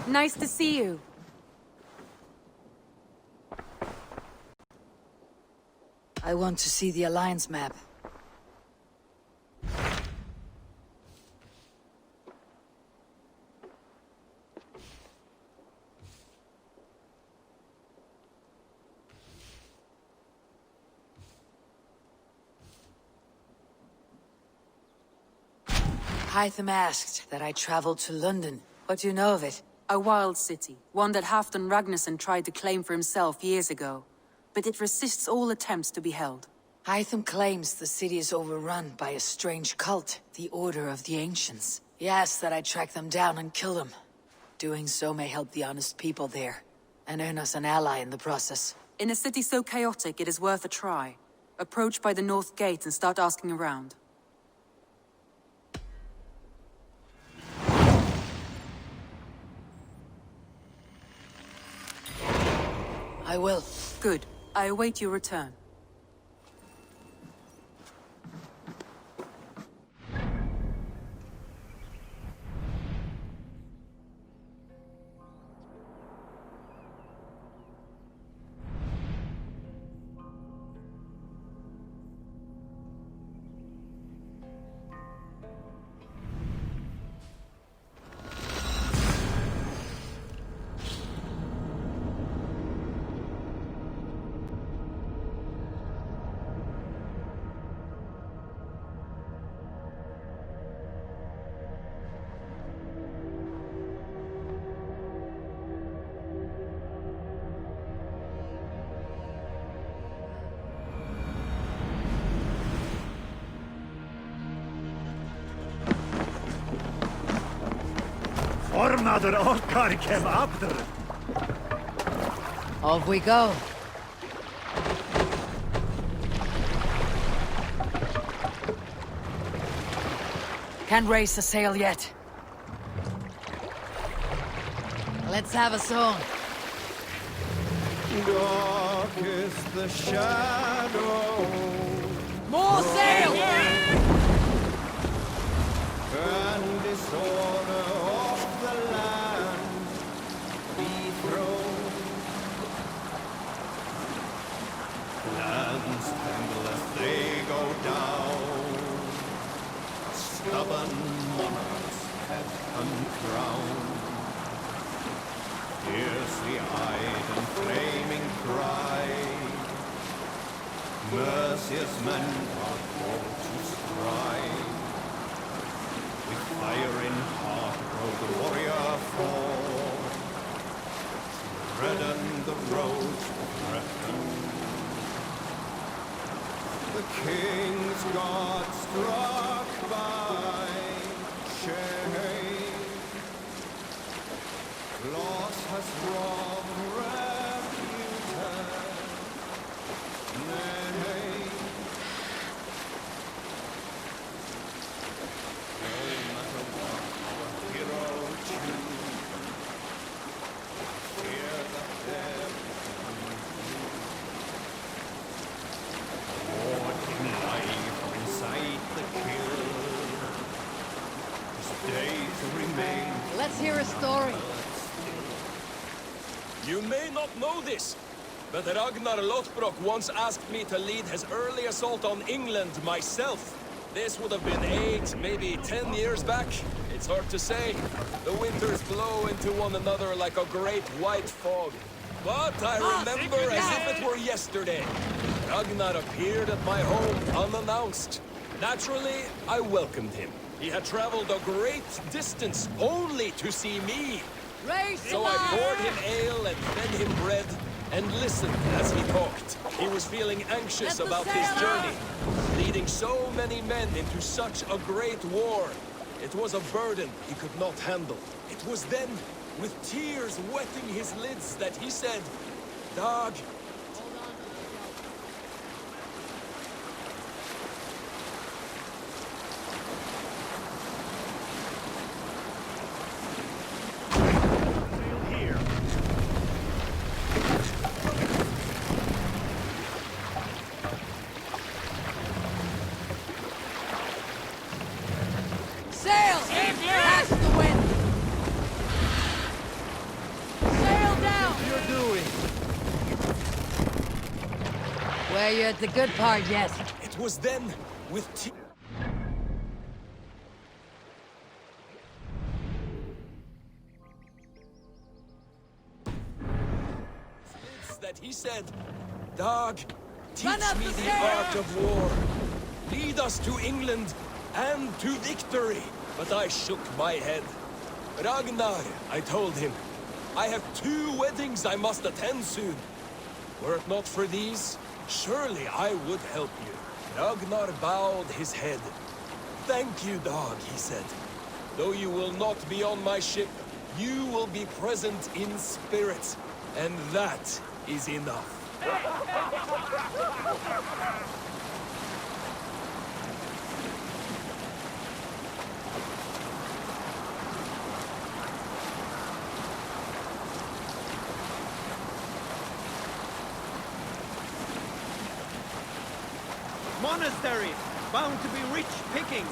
Nice to see you. I want to see the Alliance map. Hytham asked that I traveled to London. What do you know of it? A wild city, one that Halfdan Ragnarsson tried to claim for himself years ago. But it resists all attempts to be held. Hytham claims the city is overrun by a strange cult, the Order of the Ancients. He asks that I track them down and kill them. Doing so may help the honest people there, and earn us an ally in the process. In a city so chaotic, it is worth a try. Approach by the North Gate and start asking around. I will. Good. I await your return. Off we go. Can't raise the sail yet. Let's have a song. Dark is the shadow. More sail! And disorder of the land be thrown. Lands tremble as they go down. Stubborn monarchs head uncrowned. Fiercely eyed and flaming cry. Mercious men are called to strive. With fire in heart rode the warrior forth, to redden the road to Breton. The king's guard struck by shame. Loss has robbed reputed name. No matter what our hero choose, fear that there Lord in life inside the kill. His days remain. Let's hear a story. You may not know this, but Ragnar Lothbrok once asked me to lead his early assault on England myself. This would have been 8, maybe 10 years back. It's hard to say. The winters blow into one another like a great white fog. But I remember as if it were yesterday. Ragnar appeared at my home unannounced. Naturally, I welcomed him. He had traveled a great distance only to see me. So I poured him ale and fed him bread, and listened as he talked. He was feeling anxious about his journey, leading so many men into such a great war. It was a burden he could not handle. It was then, with tears wetting his lids, that he said, "Dag, Where you at the good part yet? It was then with that he said, Dog, teach me the art of war. Lead us to England and to victory. But I shook my head. Ragnar, I told him, I have 2 weddings I must attend soon. Were it not for these, surely I would help you. Ragnar bowed his head. Thank you, dog, he said. Though you will not be on my ship, you will be present in spirit. And that is enough. Monastery, bound to be rich pickings.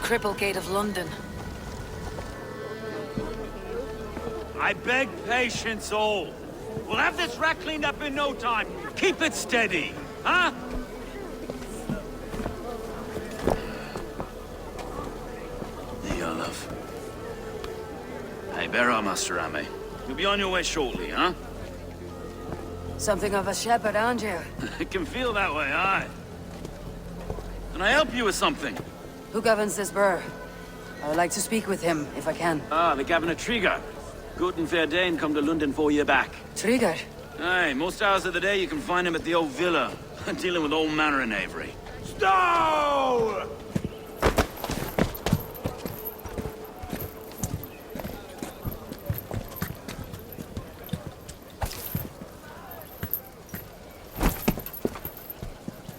Cripple Gate of London. I beg patience, all. We'll have this rat cleaned up in no time. Keep it steady, huh? There you are, love. Hey, bear our Master Ame. You'll be on your way shortly, huh? Something of a shepherd, aren't you? It can feel that way, aye. Can I help you with something? Who governs this burr? I would like to speak with him, if I can. Ah, the Governor Trigger. Good and fair Dane come to London 4 year back. Trigger? Aye, most hours of the day you can find him at the old villa, dealing with all manner in Avery. Stow!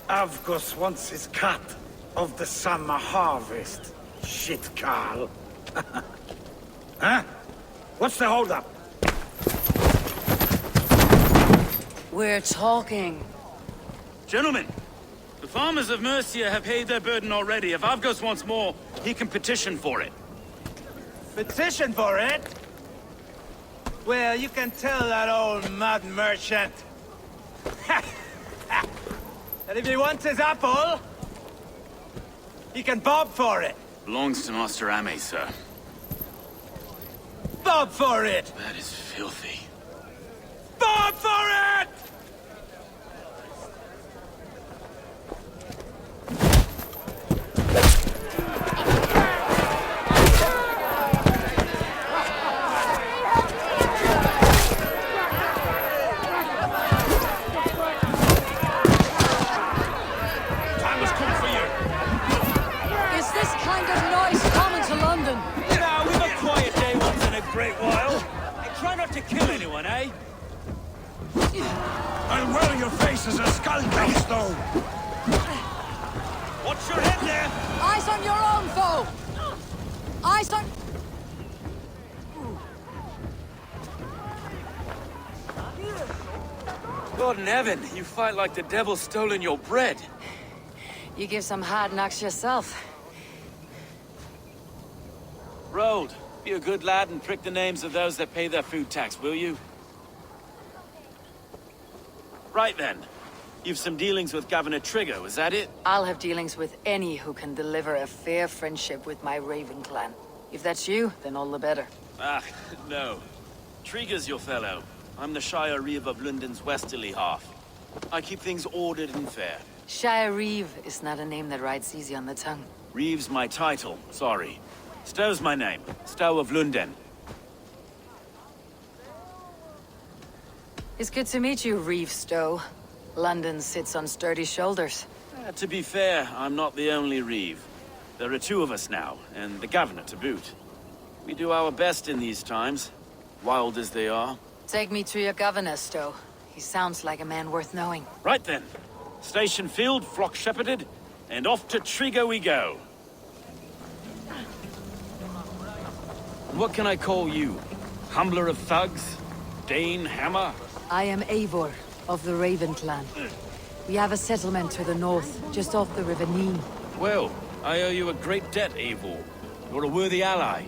Avgos wants his cut of the summer harvest. Shit, Carl. Huh? What's the holdup? We're talking. Gentlemen, the farmers of Mercia have paid their burden already. If Avgos wants more, he can petition for it. Petition for it? Well, you can tell that old mud merchant. That if he wants his apple, he can bob for it. Belongs to Master Ame, sir. Bob for it! That is filthy. Bob for it! Time has come for you. Is this kind of noise common to London? Now, we've a quiet day once in a great while. And try not to kill anyone, eh? I'll wear your face as a skull cap, Stow. Watch your head there! Eyes on your own foe! Eyes on... God in heaven, you fight like the devil's stolen your bread. You give some hard knocks yourself. Rold, be a good lad and prick the names of those that pay their food tax, will you? Right then. You've some dealings with Governor Trigger, was that it? I'll have dealings with any who can deliver a fair friendship with my Raven clan. If that's you, then all the better. Ah, no. Trigger's your fellow. I'm the Shire Reeve of Lunden's westerly half. I keep things ordered and fair. Shire Reeve is not a name that rides easy on the tongue. Reeve's my title, sorry. Stow's my name. Stow of Lunden. It's good to meet you, Reeve Stow. London sits on sturdy shoulders. To be fair, I'm not the only Reeve. There are two of us now, and the governor to boot. We do our best in these times, wild as they are. Take me to your governor, Stow. He sounds like a man worth knowing. Right then. Station filled, flock shepherded, and off to Trigger we go. What can I call you? Humbler of thugs? Dane Hammer? I am Eivor, of the Raven clan. We have a settlement to the north, just off the River Nene. Well, I owe you a great debt, Eivor. You're a worthy ally.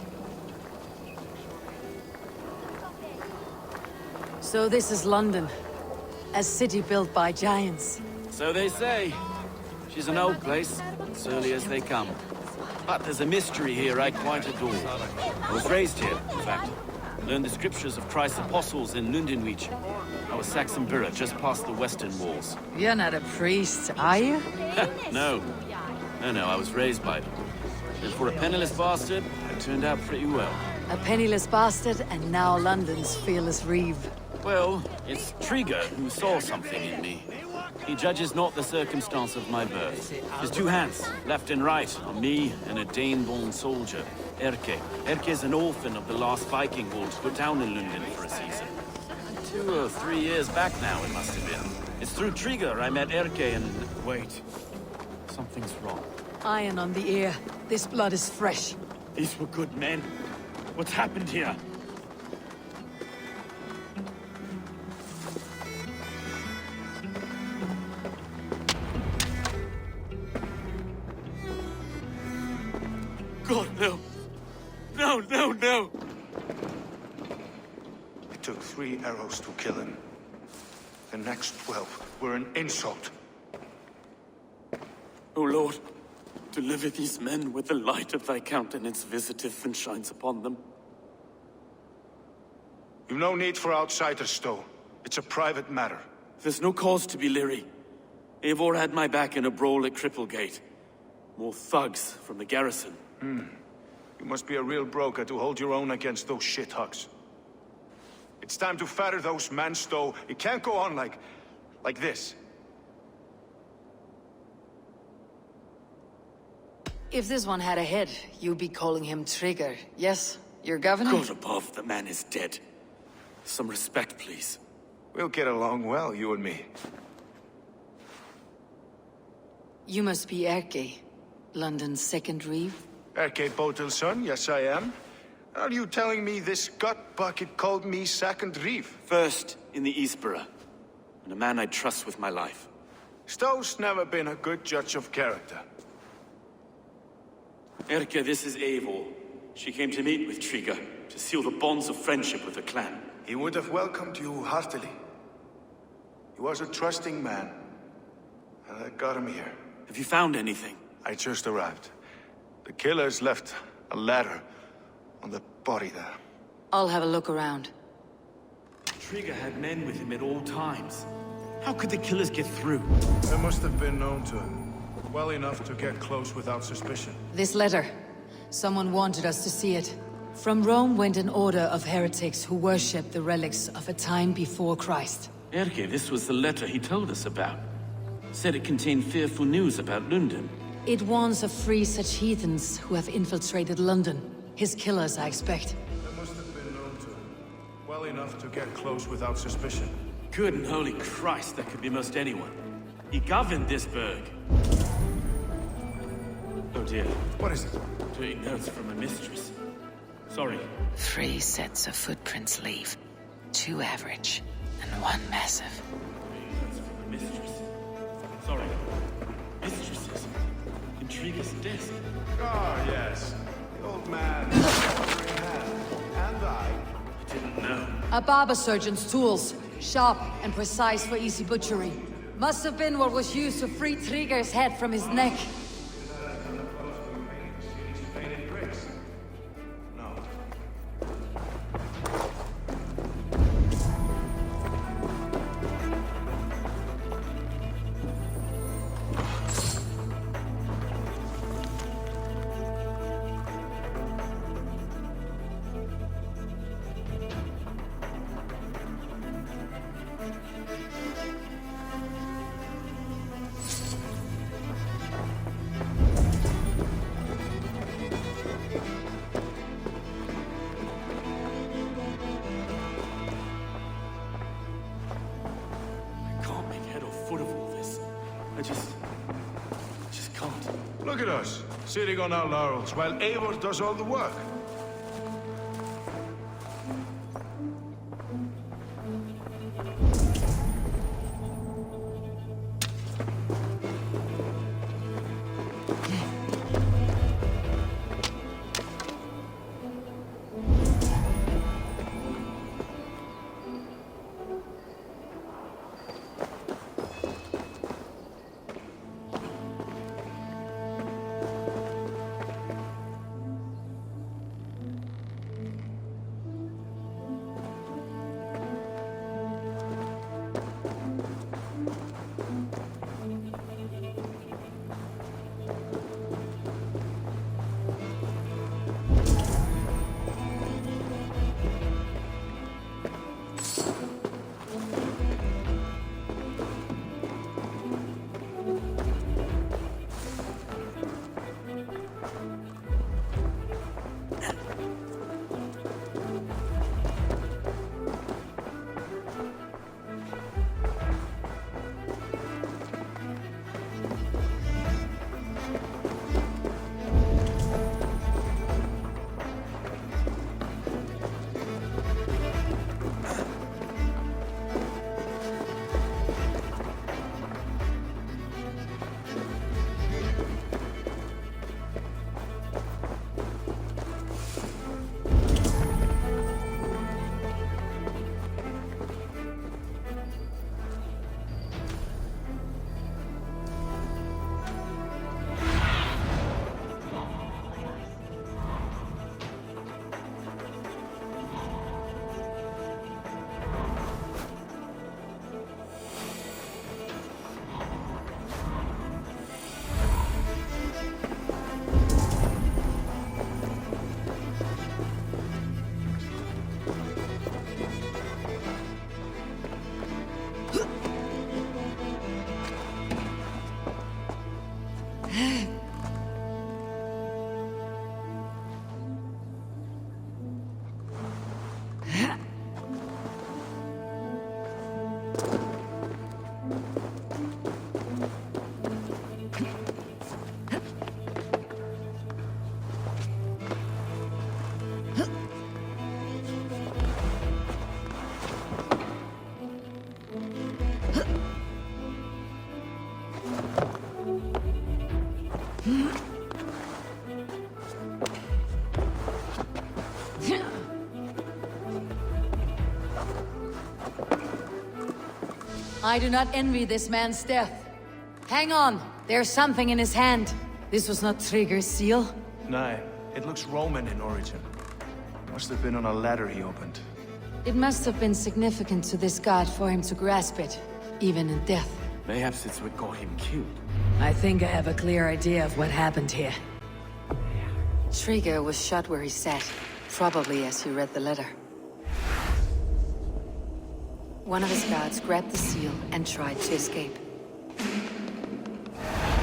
So this is London. A city built by giants. So they say. She's an old place, surly as they come. But there's a mystery here I quite adore. I was raised here, in fact. Learned the scriptures of Christ's apostles in Lundenwich. Our Saxon borough just past the western walls. You're not a priest, are you? No. No, I was raised by them. And for a penniless bastard, it turned out pretty well. A penniless bastard, and now London's fearless Reeve. Well, it's Trigger who saw something in me. He judges not the circumstance of my birth. His two hands, left and right, on me and a Dane-born soldier, Erke. Erke's an orphan of the last Viking hordes put down in Lunden for a season. 2 or 3 years back now, it must have been. It's through Trigger I met Erke and... Wait. Something's wrong. Iron on the ear. This blood is fresh. These were good men. What's happened here? God, no. No. It took 3 arrows to kill him. The next 12 were an insult. O Lord, deliver these men with the light of thy countenance visiteth and shines upon them. You've no need for outsiders, Stow. It's a private matter. There's no cause to be leery. Eivor had my back in a brawl at Cripplegate. More thugs from the garrison. You must be a real broker to hold your own against those shithugs. It's time to fetter those men, Stow. It can't go on like this. If this one had a head, you'd be calling him Trigger. Yes? Your governor? God above, the man is dead. Some respect, please. We'll get along well, you and me. You must be Erke, London's second Reeve. Erke Botel's son, yes I am. Are you telling me this gut bucket called me second Reeve? First in the Eastborough. and a man I trust with my life. Stow's never been a good judge of character. Erke, this is Eivor. She came to meet with Trigger, to seal the bonds of friendship with the clan. He would have welcomed you heartily. He was a trusting man, and I got him here. Have you found anything? I just arrived. The killers left a ladder on the body there. I'll have a look around. Trigger had men with him at all times. How could the killers get through? They must have been known to him. Well enough to get close without suspicion. This letter. Someone wanted us to see it. From Rome went an order of heretics who worshipped the relics of a time before Christ. Erke, this was the letter he told us about. Said it contained fearful news about Lunden. It warns of free such heathens who have infiltrated London. His killers, I expect. They must have been known to him. Well enough to get close without suspicion. Good and holy Christ, that could be most anyone. He governed this burg. Oh dear. What is it? Taking notes from a mistress. Sorry. 3 sets of footprints leave. 2 average, and 1 massive. Taking notes from a mistress. Sorry. Mistresses. Intriguous desk. Ah, yes. The old man. And I. I didn't know. A barber surgeon's tools. Sharp and precise for easy butchery. Must have been what was used to free Trigger's head from his neck. Look at us, sitting on our laurels, while Eivor does all the work. I do not envy this man's death. Hang on, there's something in his hand. This was not Trigger's seal. No, it looks Roman in origin. Must have been on a ladder he opened. It must have been significant to this god for him to grasp it, even in death. Perhaps it's what got him killed. I think I have a clear idea of what happened here. Trigger was shot where he sat, probably as he read the letter. One of his guards grabbed the seal and tried to escape.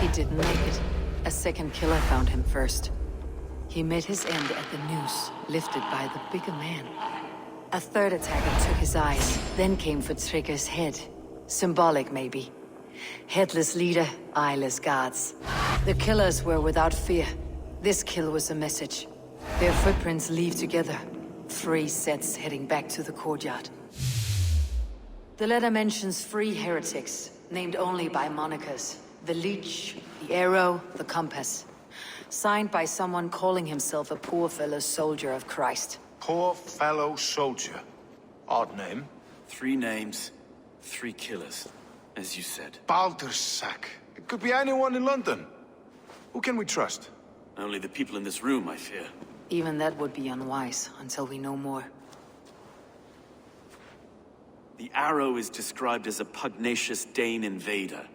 He didn't make it. A second killer found him first. He met his end at the noose, lifted by the bigger man. A third attacker took his eyes, then came for Trigger's head. Symbolic, maybe. Headless leader, eyeless guards. The killers were without fear. This kill was a message. Their footprints leave together. 3 sets heading back to the courtyard. The letter mentions 3 heretics, named only by monikers. The Leech, the Arrow, the Compass. Signed by someone calling himself a poor fellow soldier of Christ. Poor fellow soldier. Odd name. 3 names, 3 killers, as you said. Baldersack. It could be anyone in London. Who can we trust? Only the people in this room, I fear. Even that would be unwise, until we know more. The Arrow is described as a pugnacious Dane invader.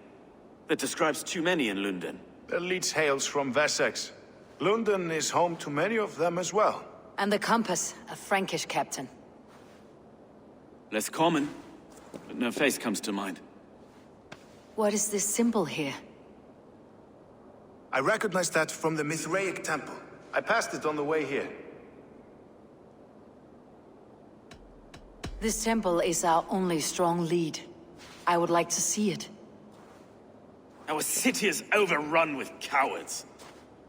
That describes too many in Lunden. The Leech hails from Wessex. Lunden is home to many of them as well. And the Compass, a Frankish captain. Less common, but no face comes to mind. What is this symbol here? I recognize that from the Mithraic temple. I passed it on the way here. This temple is our only strong lead. I would like to see it. Our city is overrun with cowards.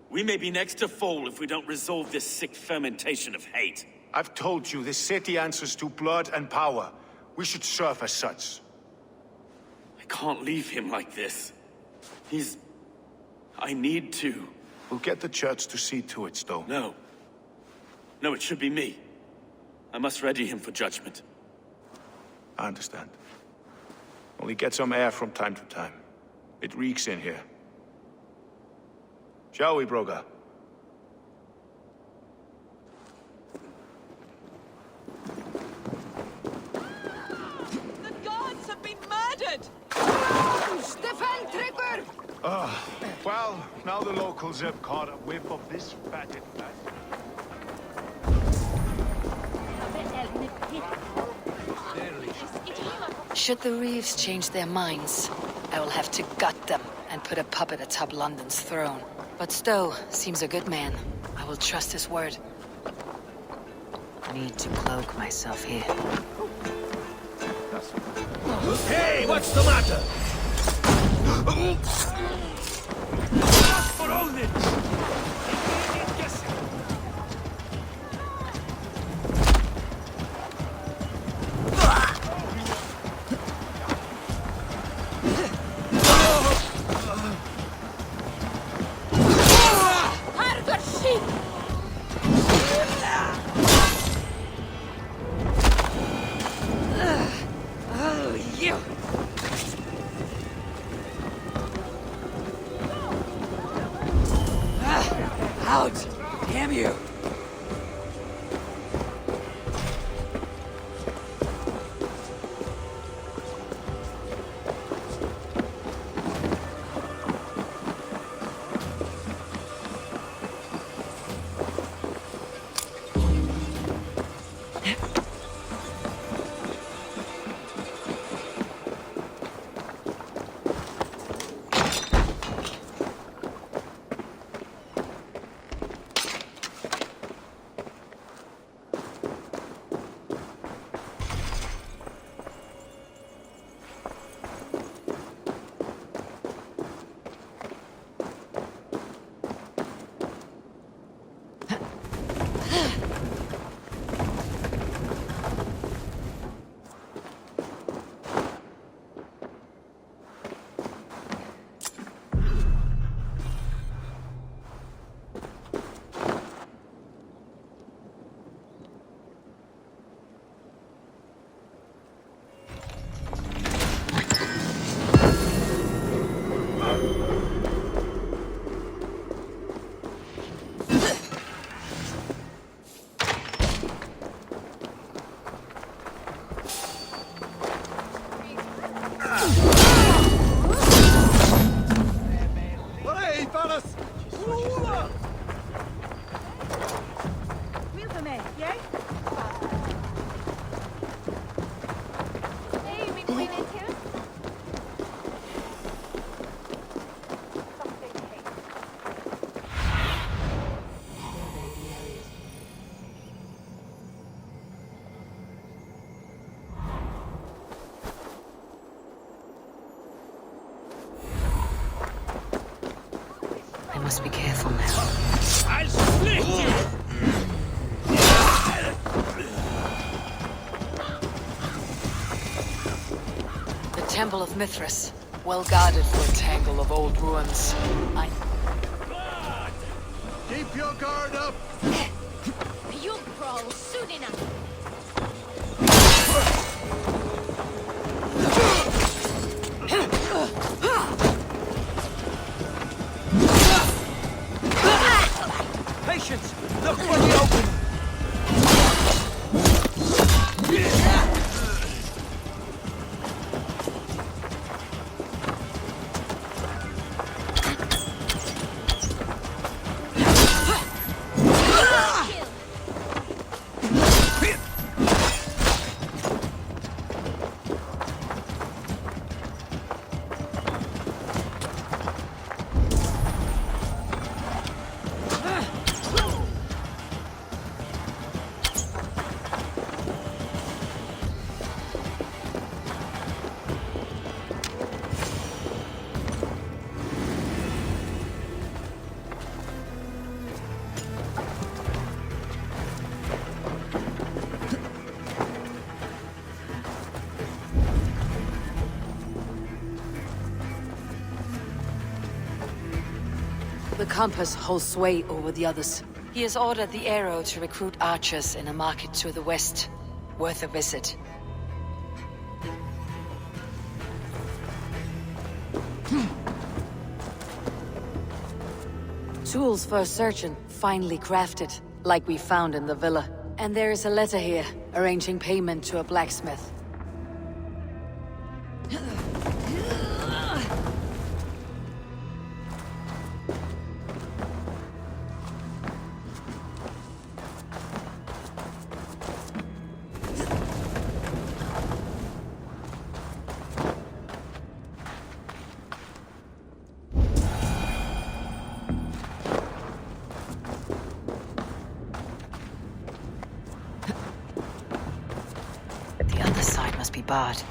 We may be next to fall if we don't resolve this sick fermentation of hate. I've told you, this city answers to blood and power. We should serve as such. I can't leave him like this. I need to. We'll get the church to see to it, Stow. No. No, it should be me. I must ready him for judgment. I understand. Only get some air from time to time. It reeks in here. Shall we, Broga? The gods have been murdered! Stefan Trigger! Well, now the locals have caught a whiff of this fatted fat. Should the Reeves change their minds, I will have to gut them and put a puppet atop London's throne. But Stow seems a good man. I will trust his word. Need to cloak myself here. Hey, what's the matter? For all this! Out! Damn you! must be careful now. I'll split you! The Temple of Mithras. Well guarded for a tangle of old ruins. Keep your guard up! You'll crawl soon enough. Patience! Look for the opening! The compass holds sway over the others. He has ordered the arrow to recruit archers in a market to the west. Worth a visit. Tools for a surgeon, finely crafted, like we found in the villa. And there is a letter here, arranging payment to a blacksmith. Barred.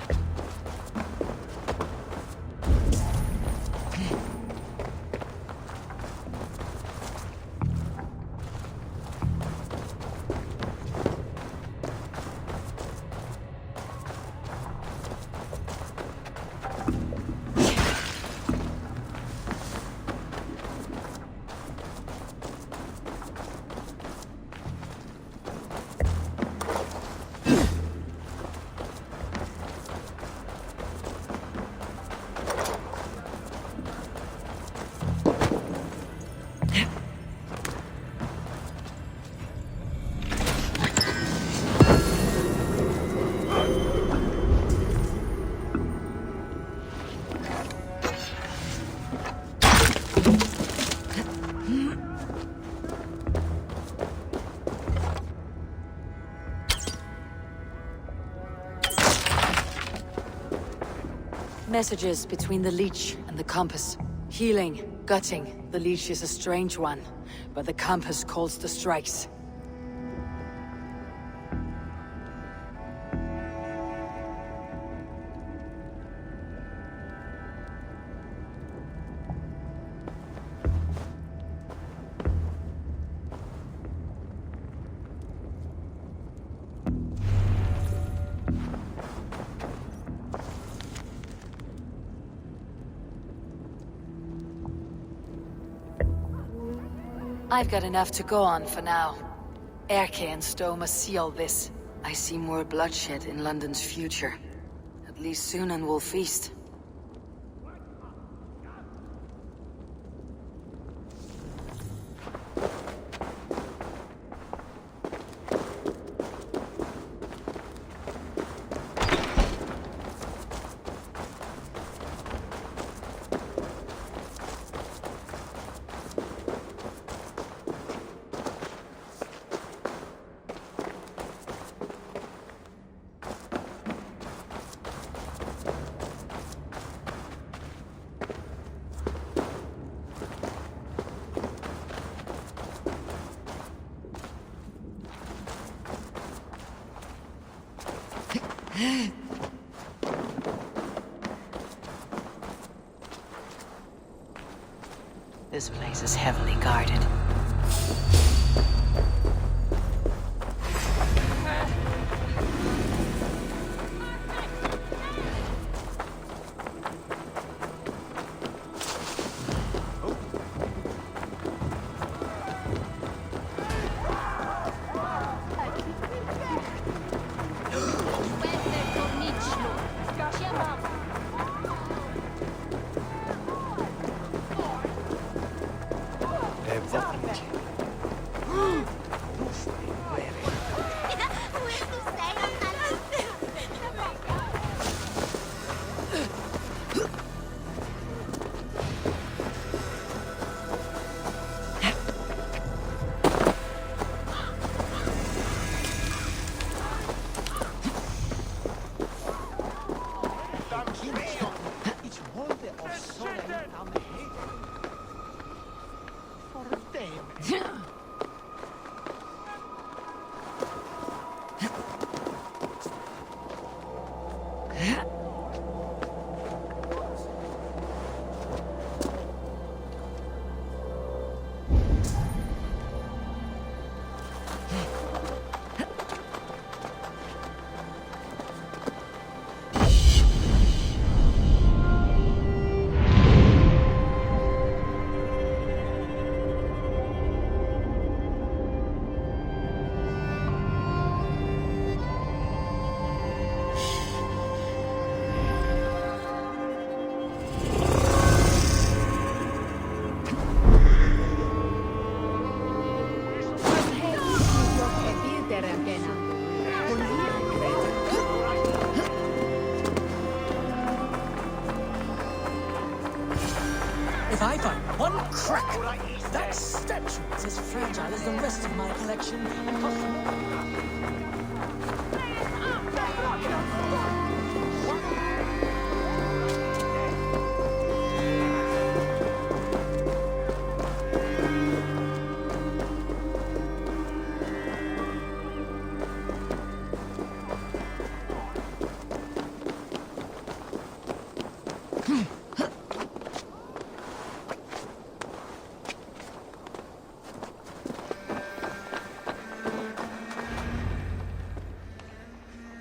Messages between the leech and the compass. Healing, gutting. The leech is a strange one, but the compass calls the strikes. I've got enough to go on for now. Erke and Stow must see all this. I see more bloodshed in London's future. At least soon and we'll feast. The This place is heavily guarded. If I find one crack, that statue is as fragile as the rest of my collection and costs...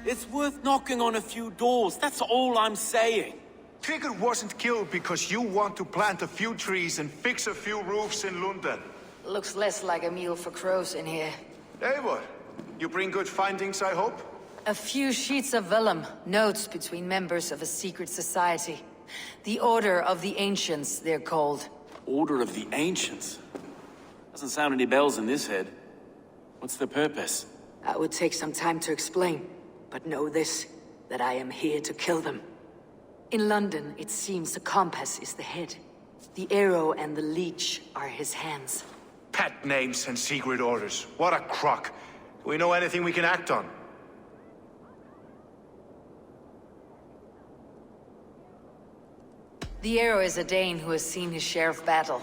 It's worth knocking on a few doors, that's all I'm saying. Trigger wasn't killed because you want to plant a few trees and fix a few roofs in Lunden. Looks less like a meal for crows in here. Eivor, you bring good findings, I hope? A few sheets of vellum, notes between members of a secret society. The Order of the Ancients, they're called. Order of the Ancients? Doesn't sound any bells in this head. What's the purpose? That would take some time to explain. But know this, that I am here to kill them. In London, it seems the compass is the head. The arrow and the leech are his hands. Pet names and secret orders. What a crock. Do we know anything we can act on? The arrow is a Dane who has seen his share of battle.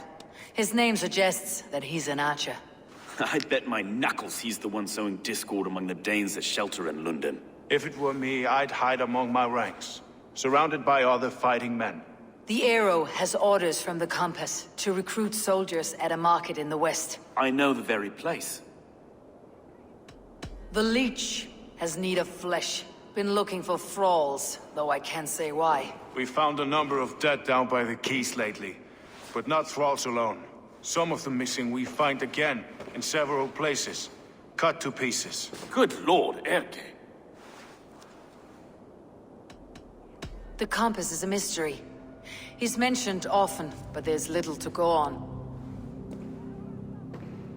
His name suggests that he's an archer. I bet my knuckles he's the one sowing discord among the Danes that shelter in Lunden. If it were me, I'd hide among my ranks, surrounded by other fighting men. The arrow has orders from the compass to recruit soldiers at a market in the west. I know the very place. The leech has need of flesh. Been looking for thralls, though I can't say why. We found a number of dead down by the quays lately, but not thralls alone. Some of the missing we find again in several places, cut to pieces. Good lord, Erke. The compass is a mystery. He's mentioned often, but there's little to go on.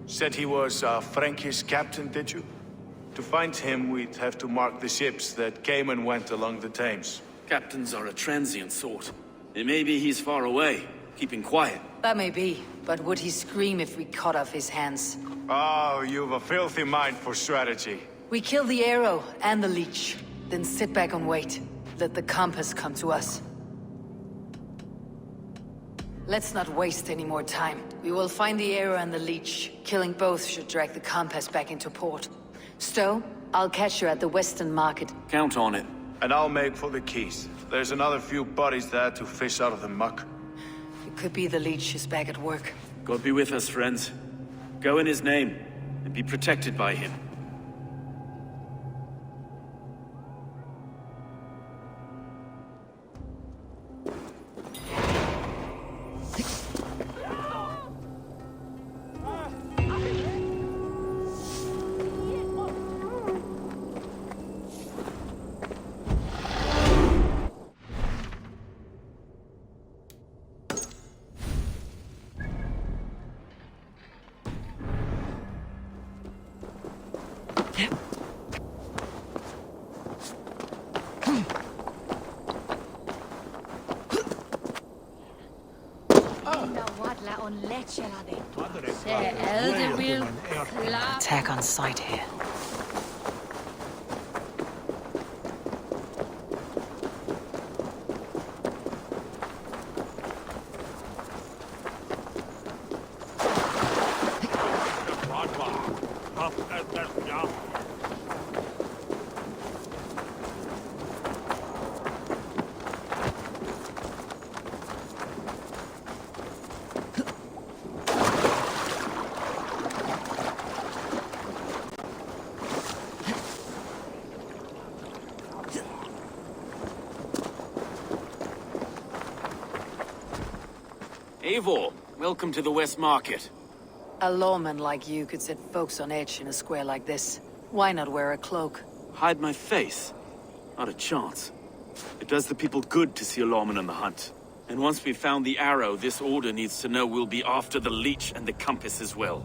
Said he was a Frankish captain, did you? To find him, we'd have to mark the ships that came and went along the Thames. Captains are a transient sort. It may be he's far away, keeping quiet. That may be, but would he scream if we cut off his hands? Oh, you've a filthy mind for strategy. We kill the arrow and the leech, then sit back and wait. Let the compass come to us. Let's not waste any more time. We will find the arrow and the leech. Killing both should drag the compass back into port. Stow, I'll catch you at the Western Market. Count on it. And I'll make for the quays. There's another few bodies there to fish out of the muck. It could be the leech is back at work. God be with us, friends. Go in his name, and be protected by him. Attack on sight here. Eivor, welcome to the West Market. A lawman like you could set folks on edge in a square like this. Why not wear a cloak? Hide my face? Not a chance. It does the people good to see a lawman on the hunt. And once we've found the arrow, this order needs to know we'll be after the leech and the compass as well.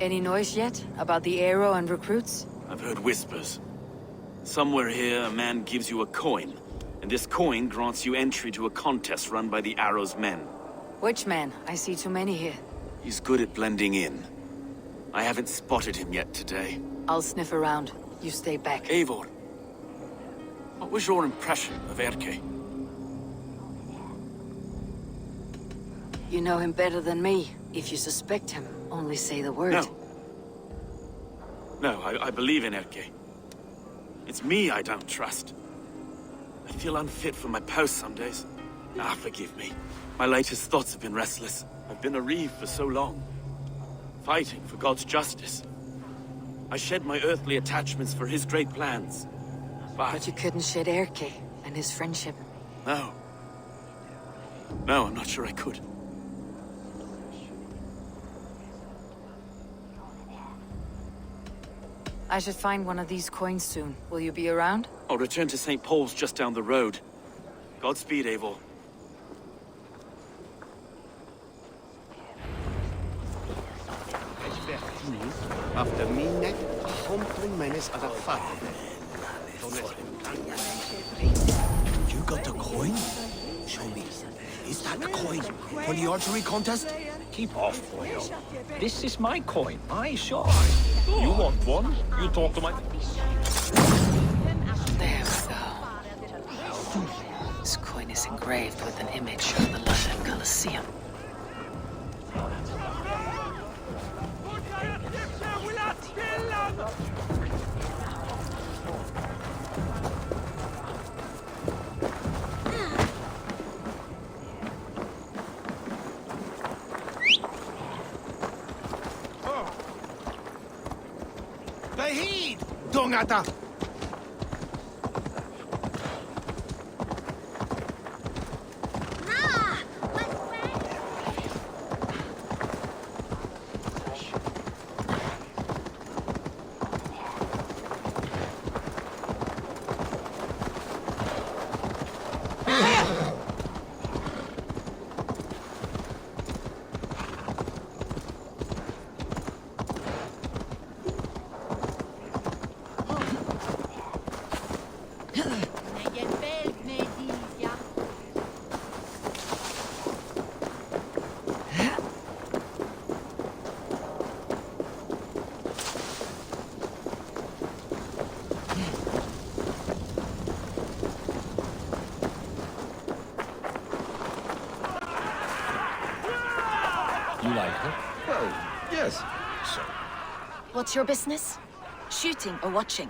Any noise yet about the arrow and recruits? I've heard whispers. Somewhere here, a man gives you a coin, and this coin grants you entry to a contest run by the arrow's men. Which man? I see too many here. He's good at blending in. I haven't spotted him yet today. I'll sniff around. You stay back. Eivor, what was your impression of Erke? You know him better than me. If you suspect him, only say the word. No, I believe in Erke. It's me I don't trust. I feel unfit for my post some days. Forgive me. My latest thoughts have been restless. I've been a reeve for so long, fighting for God's justice. I shed my earthly attachments for his great plans. But you couldn't shed Erke and his friendship. No. No, I'm not sure I could. I should find one of these coins soon. Will you be around? I'll return to St. Paul's just down the road. Godspeed, Eivor. After midnight, a humpling menace at a fire. You got the coin? Show me. Is that the coin for the archery contest? Keep off, boyo. This is my coin, my shot. You want one? You talk to my... There we go. This coin is engraved with an image of the London Colosseum. Behid! Dongata! You like her? Well, yes. So, What's your business? Shooting or watching?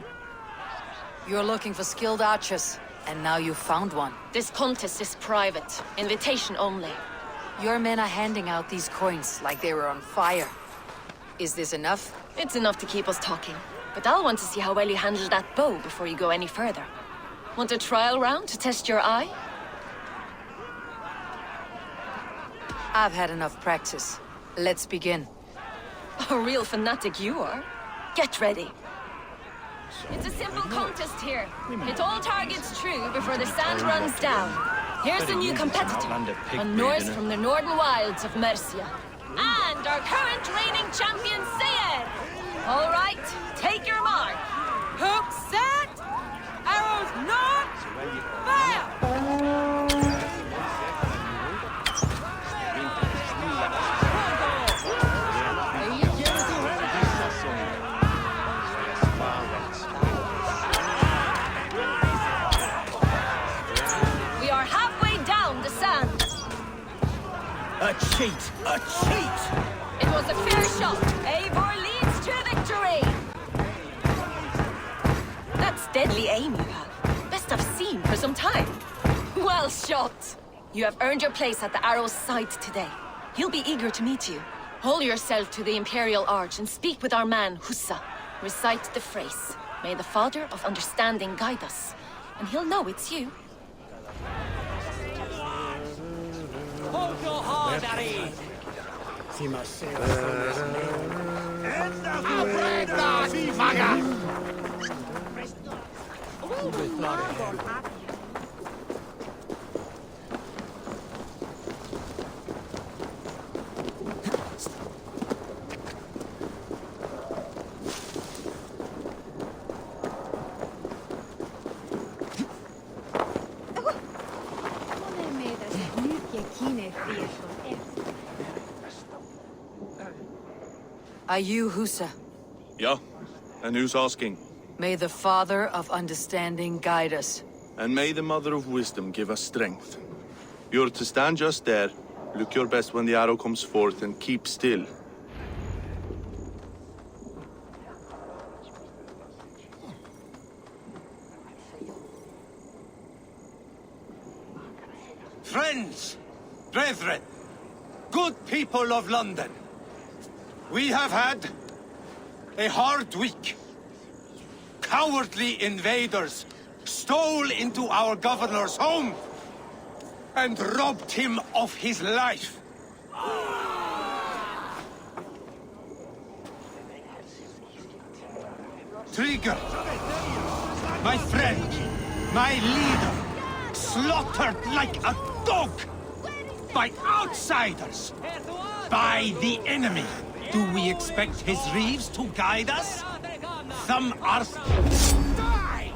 You're looking for skilled archers, and now you found one. This contest is private. Invitation only. Your men are handing out these coins like they were on fire. Is this enough? It's enough to keep us talking. But I'll want to see how well you handle that bow before you go any further. Want a trial round to test your eye? I've had enough practice. Let's begin. A real fanatic you are. Get ready. It's a simple contest here. Hit all targets true before the sand runs down. Here's the new competitor, a Norse from the northern wilds of Mercia. And our current reigning champion, Sayed! All right, take your mark. Hook set! Arrows knocked! Fire! We are halfway down the sand. A cheat! A cheat! It was a fair shot. Eivor leads to victory. That's deadly aim you have. Best I've seen for some time. Well shot. You have earned your place at the arrow's side today. He'll be eager to meet you. Hold yourself to the Imperial Arch and speak with our man, Hussa. Recite the phrase. May the Father of Understanding guide us. And he'll know it's you. Hold your hard, Harry! Are you Hussa? Yeah? And who's asking? May the Father of Understanding guide us. And may the Mother of Wisdom give us strength. You're to stand just there, look your best when the arrow comes forth, and keep still. Friends, brethren, good people of London, we have had a hard week. Cowardly invaders stole into our governor's home and robbed him of his life. Trigger, my friend, my leader, slaughtered like a dog by outsiders, by the enemy. Do we expect his reeves to guide us? Some are... Die!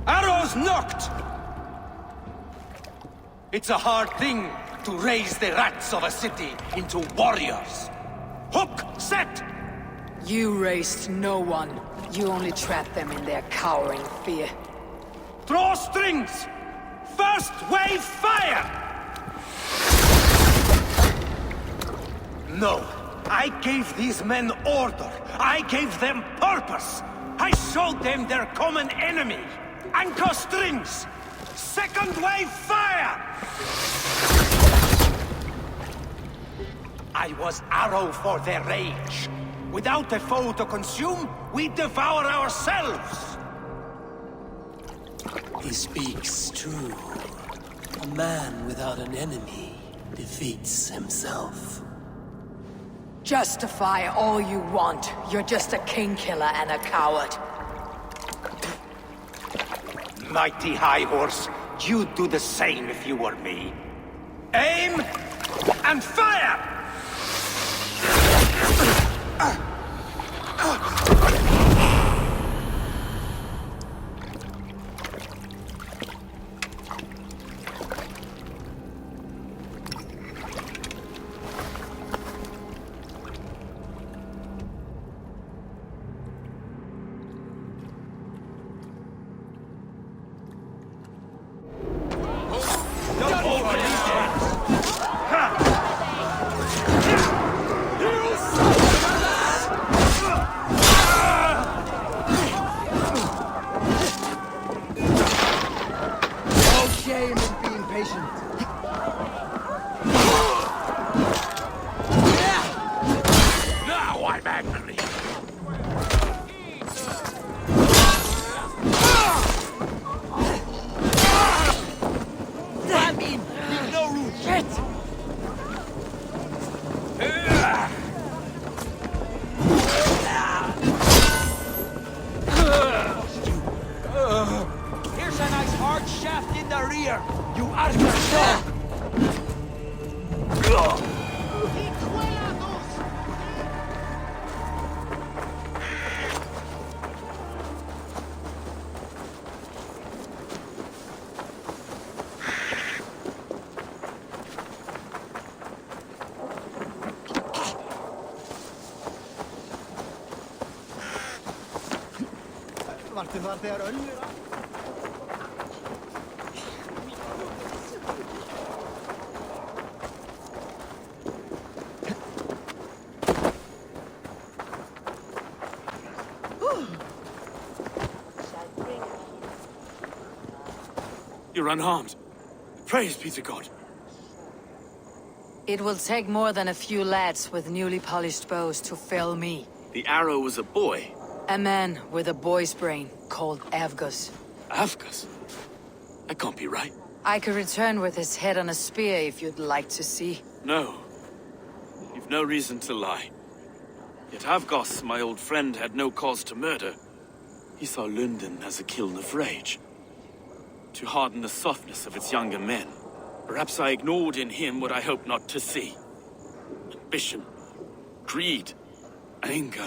Arrows knocked! It's a hard thing to raise the rats of a city into warriors. Hook, set! You raised no one. You only trapped them in their cowering fear. Draw strings! First wave fire! No, I gave these men order. I gave them purpose. I showed them their common enemy. Anchor strings! Second wave fire! I was arrow for their rage. Without a foe to consume, we devour ourselves. He speaks true. A man without an enemy defeats himself. Justify all you want. You're just a king killer and a coward. Mighty High Horse, you'd do the same if you were me. Aim and fire! Here's a nice hard shaft in the rear. You are the dog. You're unharmed. Praise be to God. It will take more than a few lads with newly polished bows to fell me. The arrow was a boy. A man with a boy's brain, called Avgus. Avgus? That can't be right. I could return with his head on a spear if you'd like to see. No. You've no reason to lie. Yet Avgus, my old friend, had no cause to murder. He saw Lunden as a kiln of rage. To harden the softness of its younger men. Perhaps I ignored in him what I hoped not to see. Ambition, greed, anger.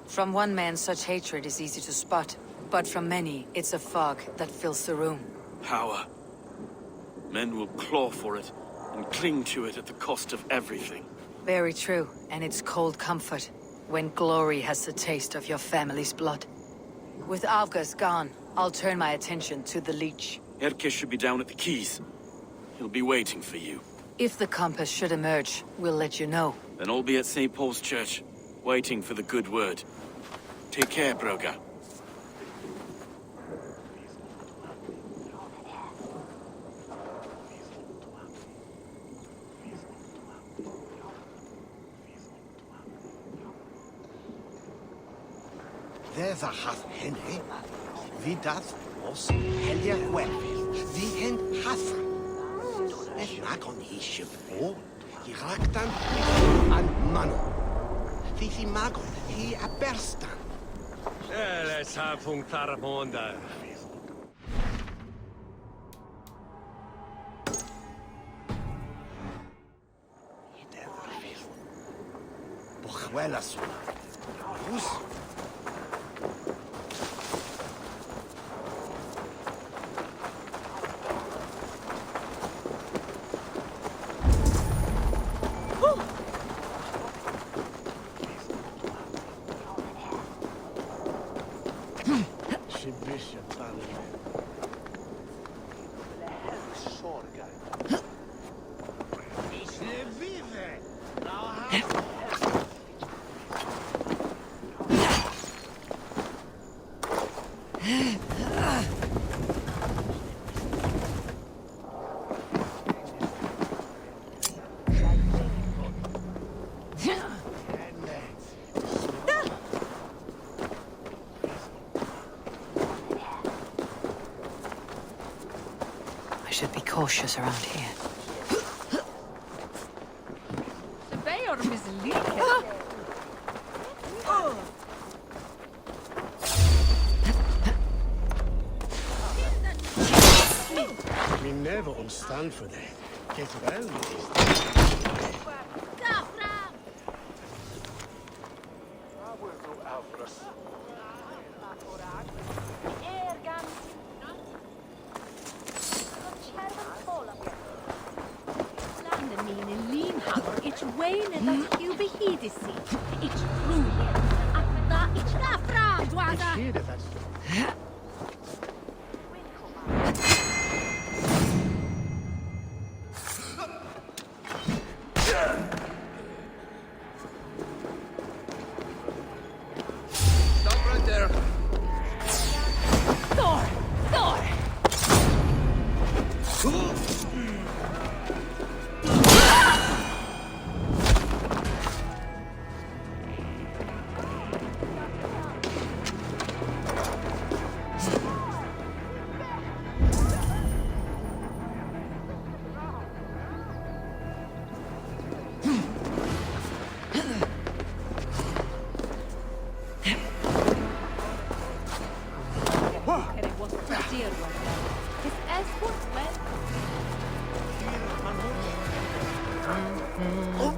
From one man, such hatred is easy to spot. But from many, it's a fog that fills the room. Power. Men will claw for it, and cling to it at the cost of everything. Very true, and it's cold comfort, when glory has the taste of your family's blood. With Avgus gone, I'll turn my attention to the Leech. Erke should be down at the quays. He'll be waiting for you. If the compass should emerge, we'll let you know. Then I'll be at St. Paul's Church, waiting for the good word. Take care, Broga. There's a hath henne. Vidas os helja well. Vi hen hath. Es nakon hi shivor. Hi raktan an mano. Fi magon hi aberstan. Let's have fun taramonda. Bochuelas. Who's should be cautious around here. We never stand for that. Get well with this. Oh,